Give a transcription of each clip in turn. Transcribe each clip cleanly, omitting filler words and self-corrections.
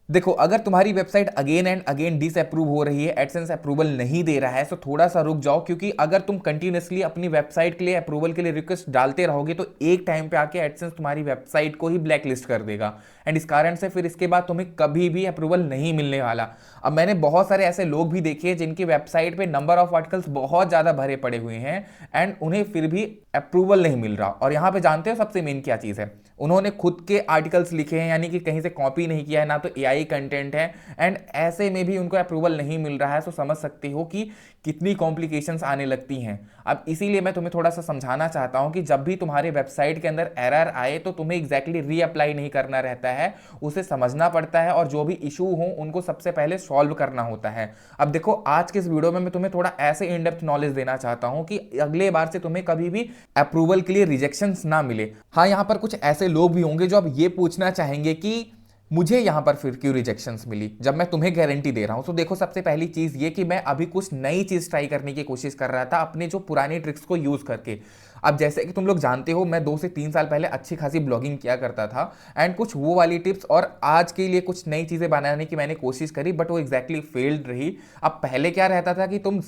देखो, अगर तुम्हारी website again and again disapprove हो रही है, एडसेंस अप्रूवल नहीं दे रहा है, तो थोड़ा सा रुक जाओ, क्योंकि अगर तुम कंटिन्यूअसली अपनी वेबसाइट के लिए अप्रूवल के लिए रिक्वेस्ट डालते रहोगे तो एक टाइम पे आके एडसेंस तुम्हारी वेबसाइट को ही ब्लैक लिस्ट कर देगा। एंड इस कारण से फिर इसके बाद तुम्हें कभी भी अप्रूवल नहीं मिलने वाला। अब मैंने बहुत सारे ऐसे लोग भी देखे हैं जिनकी वेबसाइट पे नंबर ऑफ आर्टिकल्स बहुत ज्यादा भरे पड़े हुए हैं एंड उन्हें फिर भी अप्रूवल नहीं मिल रहा। और यहां पे जानते हो सबसे मेन क्या चीज है, उन्होंने खुद के आर्टिकल्स लिखे हैं, यानी कि कहीं से कॉपी नहीं किया है, ना तो एआई कंटेंट है, एंड ऐसे में भी उनको अप्रूवल नहीं मिल रहा है। तो समझ सकते हो कि कितनी कॉम्प्लिकेशंस आने लगती हैं। अब इसीलिए मैं तुम्हें थोड़ा सा समझाना चाहता हूं कि जब भी तुम्हारे वेबसाइट के अंदर एरर आए तो तुम्हें एग्जैक्टली रीअप्लाई नहीं करना रहता है, उसे समझना पड़ता है और जो भी इशू हो उनको सबसे पहले सॉल्व करना होता है। अब देखो, आज के इस वीडियो में मैं तुम्हें थोड़ा ऐसे इन डेप्थ नॉलेज देना चाहता हूं कि अगले बार से तुम्हें कभी भी अप्रूवल के लिए रिजेक्शंस ना मिले। हाँ, यहां पर कुछ ऐसे लोग भी होंगे जो अब ये पूछना चाहेंगे कि मुझे यहां पर फिर क्यों रिजेक्शंस मिली जब मैं तुम्हें गारंटी दे रहा हूं। तो देखो, सबसे पहली चीज ये कि मैं अभी कुछ नई चीज ट्राई करने की कोशिश कर रहा था अपने जो पुरानी ट्रिक्स को यूज करके। अब जैसे कि तुम लोग जानते हो, मैं 2 से 3 साल पहले अच्छी खासी ब्लॉगिंग किया करता था एंड कुछ वो वाली टिप्स और आज के लिए कुछ नई चीजें बनाने की मैंने कोशिश करी, बट वो एग्जैक्टली फेल्ड रही। अब पहले क्या रहता था कि तुम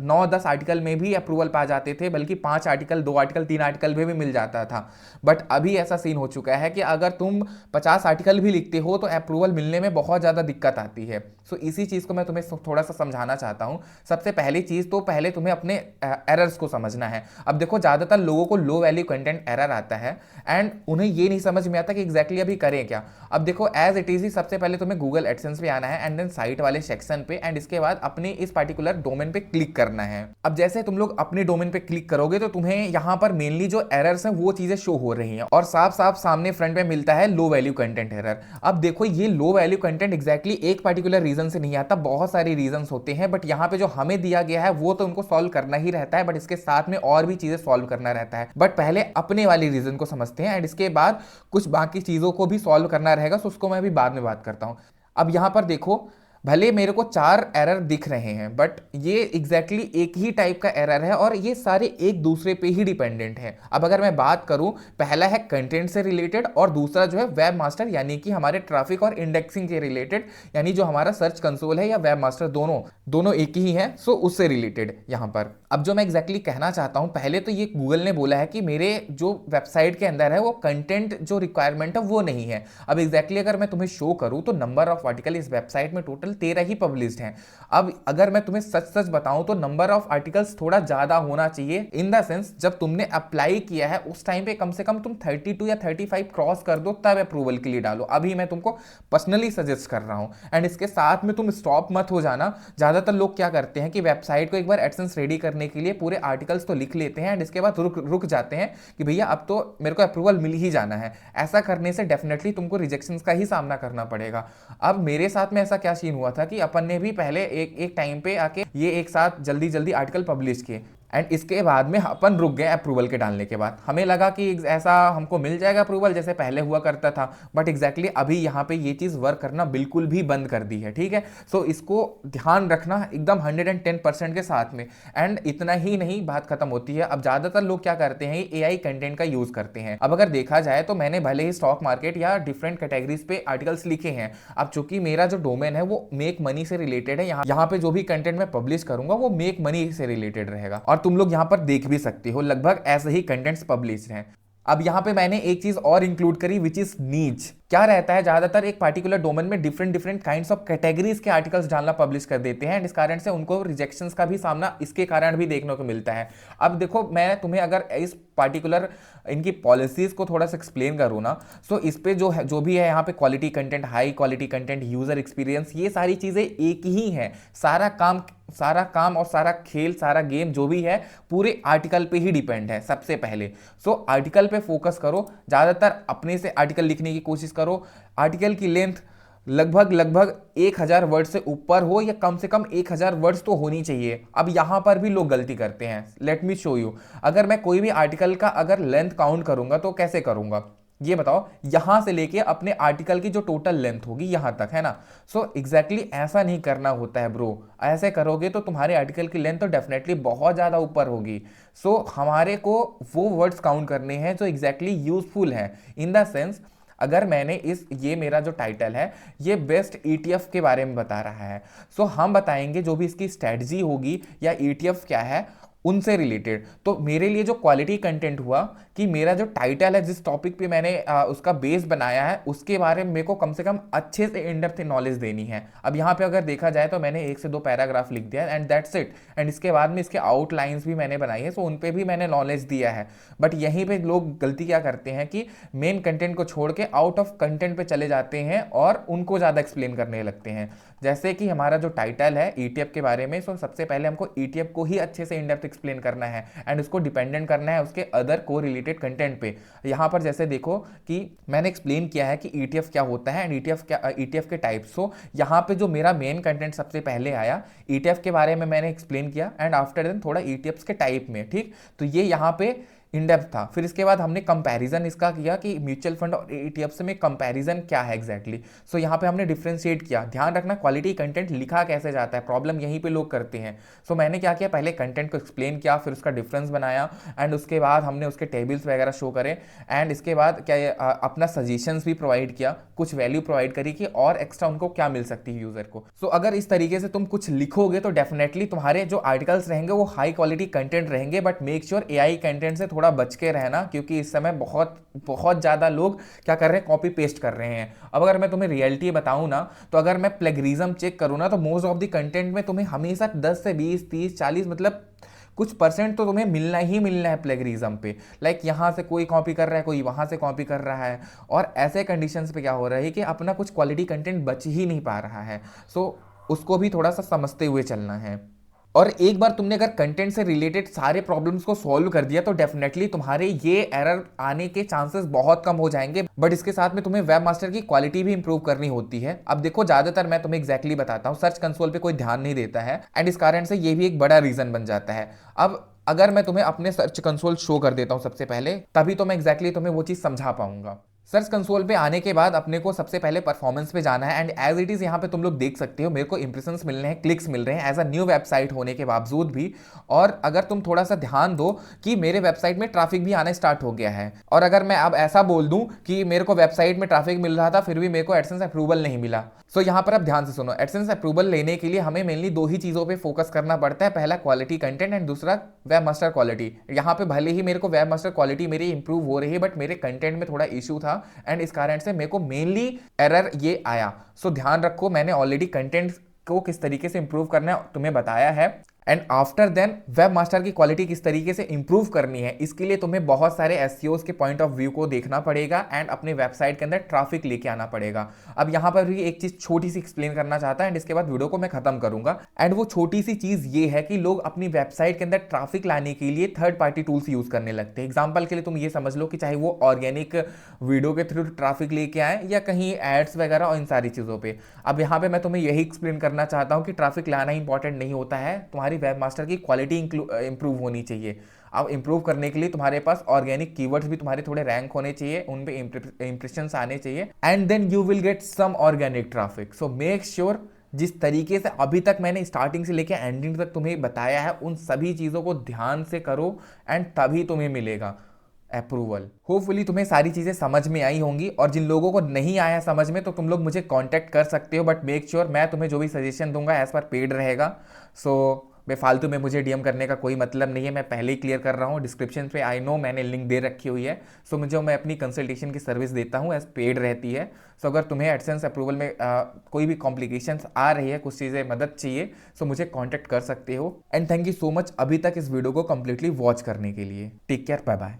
9-10 आर्टिकल में भी अप्रूवल पा जाते थे, बल्कि 5 आर्टिकल, 2 आर्टिकल, 3 आर्टिकल में भी मिल जाता था। बट अभी ऐसा सीन हो चुका है कि अगर तुम 50 आर्टिकल भी लिखते हो तो अप्रूवल मिलने में बहुत ज़्यादा दिक्कत आती है। सो इसी चीज़ को मैं तुम्हें थोड़ा सा समझाना चाहता हूँ। सबसे पहली चीज़ तो पहले तुम्हें अपने एरर्स को समझना है। अब देखो, ज़्यादातर लोगों को लो वैल्यू कंटेंट एरर आता है एंड उन्हें ये नहीं समझ में आता कि एग्जैक्टली अभी करें क्या। अब देखो, एज इट इज ही सबसे पहले तुम्हें गूगल एडसेंस पे आना है एंड देन साइट वाले सेक्शन पे, एंड इसके बाद अपने इस पर्टिकुलर डोमेन पे क्लिक करना है। अब जैसे तुम लोग अपने डोमेन पे क्लिक करोगे तो तुम्हें यहाँ पर मेनली जो एरर्स हैं वो चीजें शो हो रही हैं और साफ साफ सामने फ्रंट में मिलता है लो वैल्यू कंटेंट एरर। अब देखो, ये लो वैल्यू कंटेंट एग्जैक्टली एक पर्टिकुलर रीजन से नहीं आता, बहुत सारे रीजन होते हैं, बट यहाँ पे जो हमें दिया गया है वो तो उनको सॉल्व करना ही रहता है, बट इसके साथ में और भी चीजें सॉल्व करना रहता है। बट पहले अपने वाली रीजन को समझते हैं एंड इसके बाद कुछ बाकी चीजों को भी सॉल्व करना रहेगा, तो उसको मैं अभी बाद में बात करता हूं। अब यहां पर देखो, भले मेरे को 4 एरर दिख रहे हैं, बट ये एग्जैक्टली एक ही टाइप का एरर है और ये सारे एक दूसरे पे ही डिपेंडेंट है। अब अगर मैं बात करूं, पहला है कंटेंट से रिलेटेड और दूसरा जो है वेब मास्टर, यानी कि हमारे ट्रैफिक और इंडेक्सिंग के रिलेटेड, यानी जो हमारा सर्च कंसोल है या वेब मास्टर, दोनों दोनों एक ही है, सो उससे रिलेटेड यहां पर। अब जो मैं एग्जैक्टली कहना चाहता हूं, पहले तो ये गूगल ने बोला है कि मेरे जो वेबसाइट के अंदर है वो कंटेंट जो रिक्वायरमेंट है वो नहीं है। अब एग्जैक्टली अगर मैं तुम्हें शो करूं तो नंबर ऑफ आर्टिकल इस वेबसाइट में टोटल 13 ही पब्लिश्ड हैं। अब अगर मैं तुम्हें सच सच बताऊं तो नंबर ऑफ आर्टिकल्स थोड़ा ज्यादा होना चाहिए, इन द सेंस जब तुमने अप्लाई किया है उस टाइम पे कम से कम तुम 32 या 35 क्रॉस कर दो, तब अप्रूवल के लिए डालो। अभी मैं तुमको पर्सनली सजेस्ट कर रहा हूं एंड इसके साथ में तुम स्टॉप मत हो जाना। ज्यादातर लोग क्या करते हैं कि वेबसाइट को एक बार एडसेंस रेडी करने के लिए पूरे आर्टिकल्स तो लिख लेते हैं एंड इसके बाद रुक रुक जाते हैं कि भैया अब तो मेरे को अप्रूवल मिल ही जाना है। ऐसा करने से डेफिनेटली तुमको रिजेक्शंस का ही सामना करना पड़ेगा। अब मेरे साथ में ऐसा क्या सीन हुआ था कि अपन ने भी पहले एक टाइम पे आके ये एक साथ जल्दी जल्दी आर्टिकल पब्लिश किए एंड इसके बाद में अपन रुक गए अप्रूवल के डालने के बाद। हमें लगा कि ऐसा हमको मिल जाएगा अप्रूवल जैसे पहले हुआ करता था, बट एग्जैक्टली अभी यहाँ पे ये चीज़ वर्क करना बिल्कुल भी बंद कर दी है। ठीक है, सो इसको ध्यान रखना एकदम 110% के साथ में। एंड इतना ही नहीं, बात खत्म होती है। अब ज़्यादातर लोग क्या करते हैं, एआई कंटेंट का यूज़ करते हैं। अब अगर देखा जाए तो मैंने भले ही स्टॉक मार्केट या डिफरेंट कैटेगरीज पे आर्टिकल्स लिखे हैं, अब चूंकि मेरा जो डोमेन है वो मेक मनी से रिलेटेड है, यहाँ पे जो भी कंटेंट मैं पब्लिश करूंगा वो मेक मनी से रिलेटेड रहेगा। और तुम लोग यहाँ पर देख भी सकते हो लगभग ऐसे ही कंटेंट्स पब्लिश हैं। अब यहां पे मैंने एक चीज और इंक्लूड करी विच इज नीच। क्या रहता है, ज्यादातर एक पार्टिकुलर डोमेन में different different kinds of categories के आर्टिकल्स डालना पब्लिश कर देते हैं एंड इस कारण से उनको रिजेक्शंस का भी सामना इसके कारण भी देखने को मिलता है। अब देखो, मैं तुम्हें अगर इस पार्टिकुलर इनकी पॉलिसीज को थोड़ा सा एक्सप्लेन करूँ ना, सो इस पे जो है, जो भी है यहाँ पे quality content, high quality content, user experience, ये सारी चीजें एक ही है। सारा काम और सारा खेल, सारा गेम जो भी है पूरे आर्टिकल पे ही डिपेंड है सबसे पहले। सो आर्टिकल पे फोकस करो, ज्यादातर अपने से आर्टिकल लिखने की कोशिश करो। आर्टिकल की लेंथ लगभग 1000 वर्ड से ऊपर हो या कम से कम 1000 वर्ड्स तो होनी चाहिए। अब यहां पर भी लोग गलती करते हैं, लेट मी शो यू। अगर मैं कोई भी आर्टिकल का अगर लेंथ काउंट करूंगा तो कैसे करूंगा ये बताओ, यहां से लेके अपने आर्टिकल की जो टोटल लेंथ होगी यहां तक, है ना। सो एग्जैक्टली ऐसा नहीं करना होता है ब्रो। ऐसे करोगे तो तुम्हारे आर्टिकल की लेंथ तो डेफिनेटली बहुत ज्यादा ऊपर होगी। सो हमारे को वो वर्ड्स काउंट करने हैं जो एग्जैक्टली यूजफुल है, इन द सेंस अगर मैंने ये मेरा जो टाइटल है ये बेस्ट ईटीएफ के बारे में बता रहा है, सो हम बताएंगे जो भी इसकी स्ट्रेटजी होगी या ईटीएफ क्या है उनसे रिलेटेड। तो मेरे लिए जो क्वालिटी कंटेंट हुआ कि मेरा जो टाइटल है, जिस टॉपिक पे मैंने उसका बेस बनाया है, उसके बारे में मेरे को कम से कम अच्छे से इन डेप्थ नॉलेज देनी है। अब यहाँ पे अगर देखा जाए तो मैंने 1 से 2 पैराग्राफ लिख दिया एंड दैट्स इट, एंड इसके बाद में इसके आउटलाइंस भी मैंने बनाई है, सो उन पे भी मैंने नॉलेज दिया है। बट यहीं पे लोग गलती क्या करते हैं कि मेन कंटेंट को छोड़ के आउट ऑफ कंटेंट पे चले जाते हैं और उनको ज़्यादा एक्सप्लेन करने लगते हैं। जैसे कि हमारा जो टाइटल है ईटीएफ के बारे में, सो सबसे पहले हमको ईटीएफ को ही अच्छे से इन डेप्थ एक्सप्लेन करना है एंड उसको डिपेंडेंट करना है उसके अदर को रिलेटेड कंटेंट पे। यहाँ पर जैसे देखो कि मैंने एक्सप्लेन किया है कि ईटीएफ क्या होता है एंड ईटीएफ के टाइप्स। सो यहाँ पे जो मेरा मेन कंटेंट सबसे पहले आया ईटीएफ के बारे में मैंने एक्सप्लेन किया एंड आफ्टर देन थोड़ा ईटीएफ के टाइप में, ठीक। तो ये यहाँ पे इन डेप्थ था। फिर इसके बाद हमने कंपैरिजन इसका किया कि म्यूचुअल फंड और ईटीएफ से में कंपैरिजन क्या है एग्जैक्टली। सो यहाँ पे हमने डिफरेंशिएट किया। ध्यान रखना क्वालिटी कंटेंट लिखा कैसे जाता है, प्रॉब्लम यहीं पे लोग करते हैं। सो मैंने क्या किया, पहले कंटेंट को एक्सप्लेन किया, फिर उसका डिफरेंस बनाया एंड उसके बाद हमने उसके टेबल्स वगैरह शो करे एंड इसके बाद क्या अपना सजेशंस भी प्रोवाइड किया, कुछ वैल्यू प्रोवाइड करी कि और एक्स्ट्रा उनको क्या मिल सकती है यूजर को। सो अगर इस तरीके से तुम कुछ लिखोगे तो डेफिनेटली तुम्हारे जो आर्टिकल्स रहेंगे वो हाई क्वालिटी कंटेंट रहेंगे। But make sure AI content से थोड़ा बच के रहना, क्योंकि इस समय बहुत बहुत ज़्यादा लोग क्या कर रहे हैं, कॉपी पेस्ट कर रहे हैं। अब अगर मैं तुम्हें रियलिटी बताऊं ना, तो अगर मैं प्लेगरिज्म चेक करूं ना, तो मोस्ट ऑफ द कंटेंट में तुम्हें हमेशा 10 से 20 30 40 मतलब कुछ परसेंट तो तुम्हें मिलना ही मिलना है प्लेगरिज्म पे। लाइक यहाँ से कोई कॉपी कर रहा है, कोई वहाँ से कॉपी कर रहा है, और ऐसे कंडीशंस पे क्या हो रहा है कि अपना कुछ क्वालिटी कंटेंट बच ही नहीं पा रहा है। सो उसको भी थोड़ा सा समझते हुए चलना है। और एक बार तुमने अगर कंटेंट से रिलेटेड सारे प्रॉब्लम्स को सॉल्व कर दिया तो डेफिनेटली तुम्हारे ये एरर आने के चांसेस बहुत कम हो जाएंगे। बट इसके साथ में तुम्हें वेब मास्टर की क्वालिटी भी इंप्रूव करनी होती है। अब देखो, ज्यादातर मैं तुम्हें एग्जैक्टली बताता हूँ, सर्च कंसोल पे कोई ध्यान नहीं देता है एंड इस कारण से ये भी एक बड़ा रीजन बन जाता है। अब अगर मैं तुम्हें अपने सर्च कंसोल शो कर देता हूँ सबसे पहले, तभी तो मैं एग्जैक्टली तुम्हें वो चीज समझा पाऊंगा। सर्च कंसोल पे आने के बाद अपने को सबसे पहले परफॉर्मेंस पे जाना है एंड एज इट इज यहाँ पे तुम लोग देख सकते हो मेरे को इंप्रेशंस मिल रहे हैं, क्लिक्स मिल रहे हैं एज अ न्यू वेबसाइट होने के बावजूद भी। और अगर तुम थोड़ा सा ध्यान दो कि मेरे वेबसाइट में ट्रैफिक भी आना स्टार्ट हो गया है। और अगर मैं अब ऐसा बोल दूं कि मेरे को वेबसाइट में ट्रैफिक मिल रहा था फिर भी मेरे को एडसेंस अप्रूवल नहीं मिला, सो यहाँ पर अब ध्यान से सुनो। एडसेंस अप्रूवल लेने के लिए हमें मेनली 2 ही चीजों पे फोकस करना पड़ता है, पहला क्वालिटी कंटेंट एंड दूसरा वेब मास्टर क्वालिटी। यहाँ पे भले ही मेरे को वेब मास्टर क्वालिटी मेरी इंप्रूव हो रही है, बट मेरे कंटेंट में थोड़ा इशू था एंड इस कारण से मेरे को मेनली एरर ये आया। सो ध्यान रखो, मैंने ऑलरेडी कंटेंट को किस तरीके से इंप्रूव करना है तुम्हें बताया है and after then web master की क्वालिटी किस तरीके से इंप्रूव करनी है, इसके लिए तुम्हें बहुत सारे एसईओस के पॉइंट ऑफ व्यू को देखना पड़ेगा एंड अपने वेबसाइट के अंदर ट्रैफिक लेके आना पड़ेगा। अब यहाँ पर भी एक चीज छोटी सी एक्सप्लेन करना चाहता है एंड इसके बाद वीडियो को मैं खत्म करूंगा। एंड वो छोटी सी चीज ये है कि लोग अपनी वेबसाइट के अंदर ट्रैफिक लाने के लिए थर्ड पार्टी टूल्स यूज करने लगते हैं। एग्जाम्पल के लिए तुम ये समझ लो कि चाहे वो ऑर्गेनिक वीडियो के थ्रू ट्रैफिक लेके आए या कहीं एड्स वगैरह और इन सारी चीजों पे। अब यहाँ पे मैं तुम्हें यही एक्सप्लेन करना चाहता हूँ कि ट्रैफिक लाना इंपॉर्टेंट नहीं होता है, तुम्हारी वेब मास्टर की क्वालिटी इंप्रूव होनी चाहिए। अब इंप्रूव करने के लिए तुम्हारे पास ऑर्गेनिक कीवर्ड्स भी तुम्हारे थोड़े रैंक होने चाहिए, उन पे इंप्रेशंस आने चाहिए and then you will get some organic traffic. So make sure जिस तरीके से अभी तक मैंने स्टार्टिंग से लेकर एंडिंग तक तुम्हें बताया है उन सभी चीजों को ध्यान से करो एंड तभी तुम्हें मिलेगा अप्रूवल। होपफुली तुम्हें सारी चीजें समझ में आई होंगी, और जिन लोगों को नहीं आया समझ में तो तुम लोग मुझे कांटेक्ट कर सकते हो, बट मेक श्योर मैं तुम्हें जो भी सजेशन दूंगा एज पर पेड रहेगा। सो बेफालतू में मुझे डीएम करने का कोई मतलब नहीं है, मैं पहले ही क्लियर कर रहा हूँ। डिस्क्रिप्शन पे आई नो मैंने लिंक दे रखी हुई है। सो मुझे मैं अपनी कंसल्टेशन की सर्विस देता हूँ, एज पेड रहती है। सो अगर तुम्हें एडसेंस अप्रूवल में कोई भी कॉम्प्लिकेशंस आ रही है, कुछ चीज़ें मदद चाहिए, सो मुझे कॉन्टैक्ट कर सकते हो। And thank you so much अभी तक इस वीडियो को कंप्लीटली वॉच करने के लिए। Take care, bye bye.